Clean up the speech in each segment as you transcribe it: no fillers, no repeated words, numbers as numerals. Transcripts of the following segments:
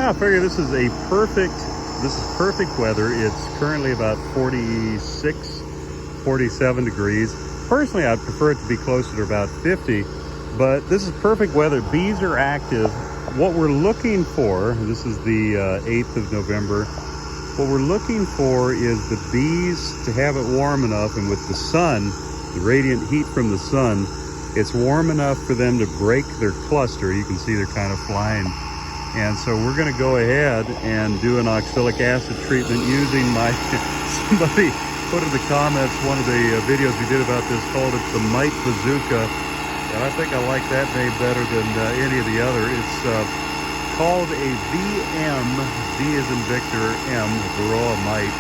I figure this is perfect weather. It's currently about 46, 47 degrees. Personally, I'd prefer it to be closer to about 50, but this is perfect weather. Bees are active. What we're looking for, this is the 8th of November, what we're looking for is the bees to have it warm enough, and with the sun, the radiant heat from the sun, it's warm enough for them to break their cluster. You can see they're kind of flying. And so we're going to go ahead and do an oxalic acid treatment using my, somebody put in the comments one of the videos we did about this, called it the Mite Bazooka. And I think I like that name better than any of the other. It's called a VM, V as in Victor, M, Varroa Mite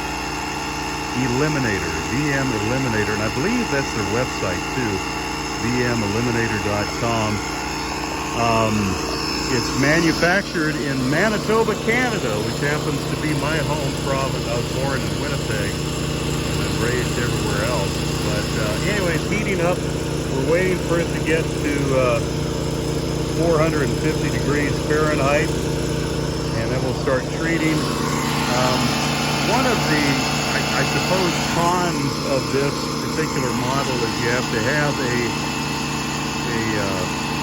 Eliminator, VM Eliminator. And I believe that's their website too, vmeliminator.com. It's manufactured in Manitoba, Canada, which happens to be my home province. I was born in Winnipeg and raised everywhere else. But anyway, it's heating up. We're waiting for it to get to 450 degrees Fahrenheit, and then we'll start treating. One of the, I suppose, cons of this particular model is you have to have a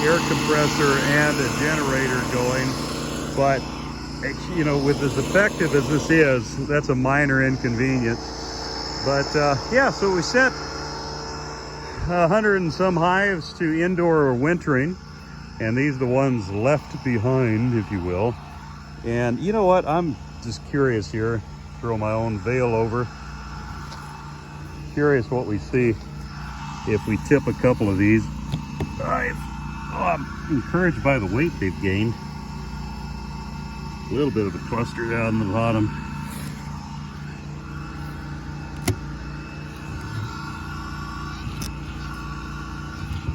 air compressor and a generator going, but you know, with as effective as this is, that's a minor inconvenience. But yeah, so we set 100 and some hives to indoor or wintering, and these are the ones left behind, if you will. And you know what, I'm just curious here, throw my own veil over, curious what we see if we tip a couple of these. I'm encouraged by the weight they've gained. A little bit of a cluster down the bottom.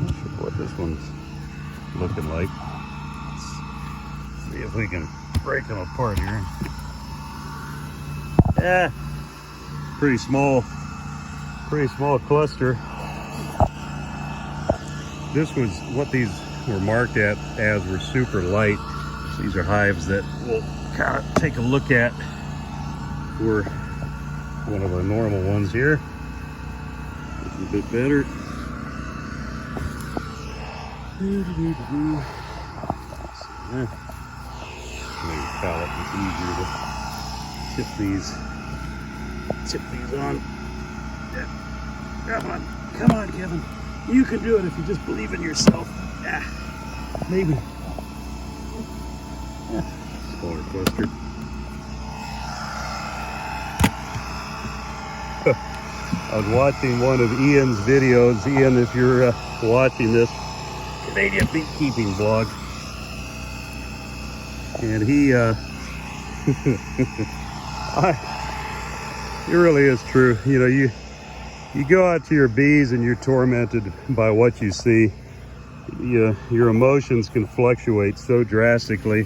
Not sure what this one's looking like. Let's see if we can break them apart here. Yeah, pretty small cluster. This was what these were marked at as were super light. So these are hives that we'll kind of take a look at for one of our normal ones here. A bit better. Maybe palette, it's easier to tip these on. Yeah. Come on, Kevin. You can do it if you just believe in yourself. Yeah, maybe. Yeah, smaller cluster. I was watching one of Ian's videos. Ian, if you're watching this, Canadian beekeeping blog, and he, it really is true. You know, you go out to your bees and you're tormented by what you see. Your emotions can fluctuate so drastically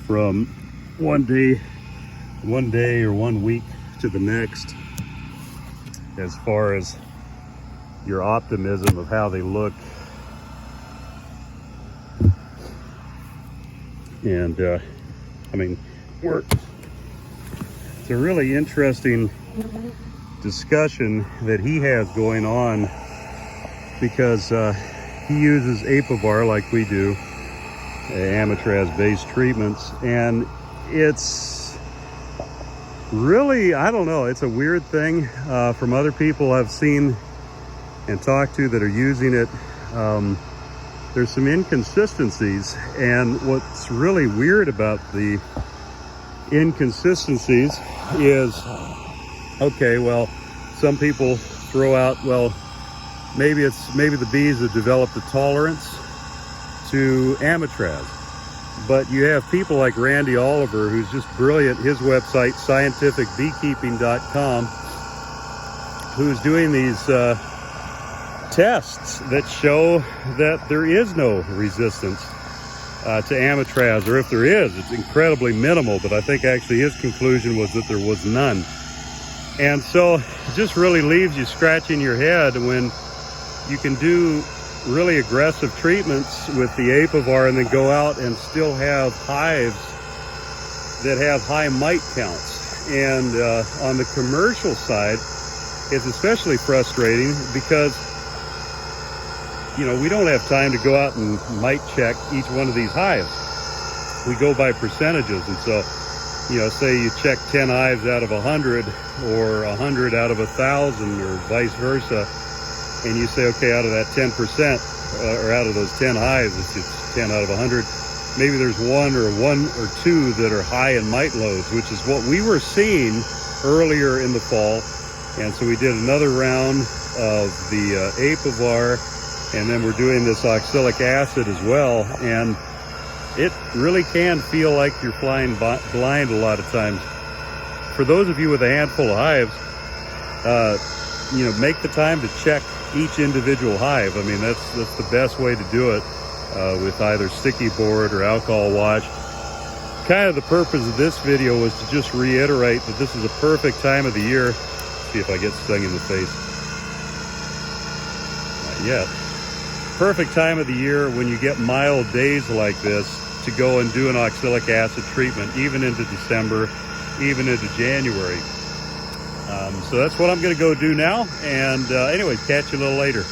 from one day or 1 week to the next, as far as your optimism of how they look. And I mean, it's a really interesting discussion that he has going on, because he uses Apivar like we do, Amatraz based treatments, and it's really, I don't know, it's a weird thing. From other people I've seen and talked to that are using it, there's some inconsistencies, and what's really weird about the inconsistencies is, okay, well, some people throw out, well, maybe the bees have developed a tolerance to Amatraz. But you have people like Randy Oliver, who's just brilliant. His website, scientificbeekeeping.com, who's doing these tests that show that there is no resistance to Amatraz, or if there is, it's incredibly minimal. But I think actually his conclusion was that there was none. And so it just really leaves you scratching your head when you can do really aggressive treatments with the Apivar and then go out and still have hives that have high mite counts. And on the commercial side, it's especially frustrating because, you know, we don't have time to go out and mite check each one of these hives. We go by percentages. And so, you know, say you check 10 hives out of 100 or 100 out of 1,000 or vice versa. And you say, okay, out of that 10% or out of those 10 hives, it's 10 out of 100. Maybe there's one or two that are high in mite loads, which is what we were seeing earlier in the fall. And so we did another round of the apivar, and then we're doing this oxalic acid as well. And it really can feel like you're flying blind a lot of times. For those of you with a handful of hives, you know, make the time to check each individual hive. I mean, that's the best way to do it with either sticky board or alcohol wash. Kind of the purpose of this video was to just reiterate that this is a perfect time of the year. See if I get stung in the face. Not yet. Perfect time of the year when you get mild days like this to go and do an oxalic acid treatment, even into December, even into January. So that's what I'm going to go do now. And anyway, catch you a little later.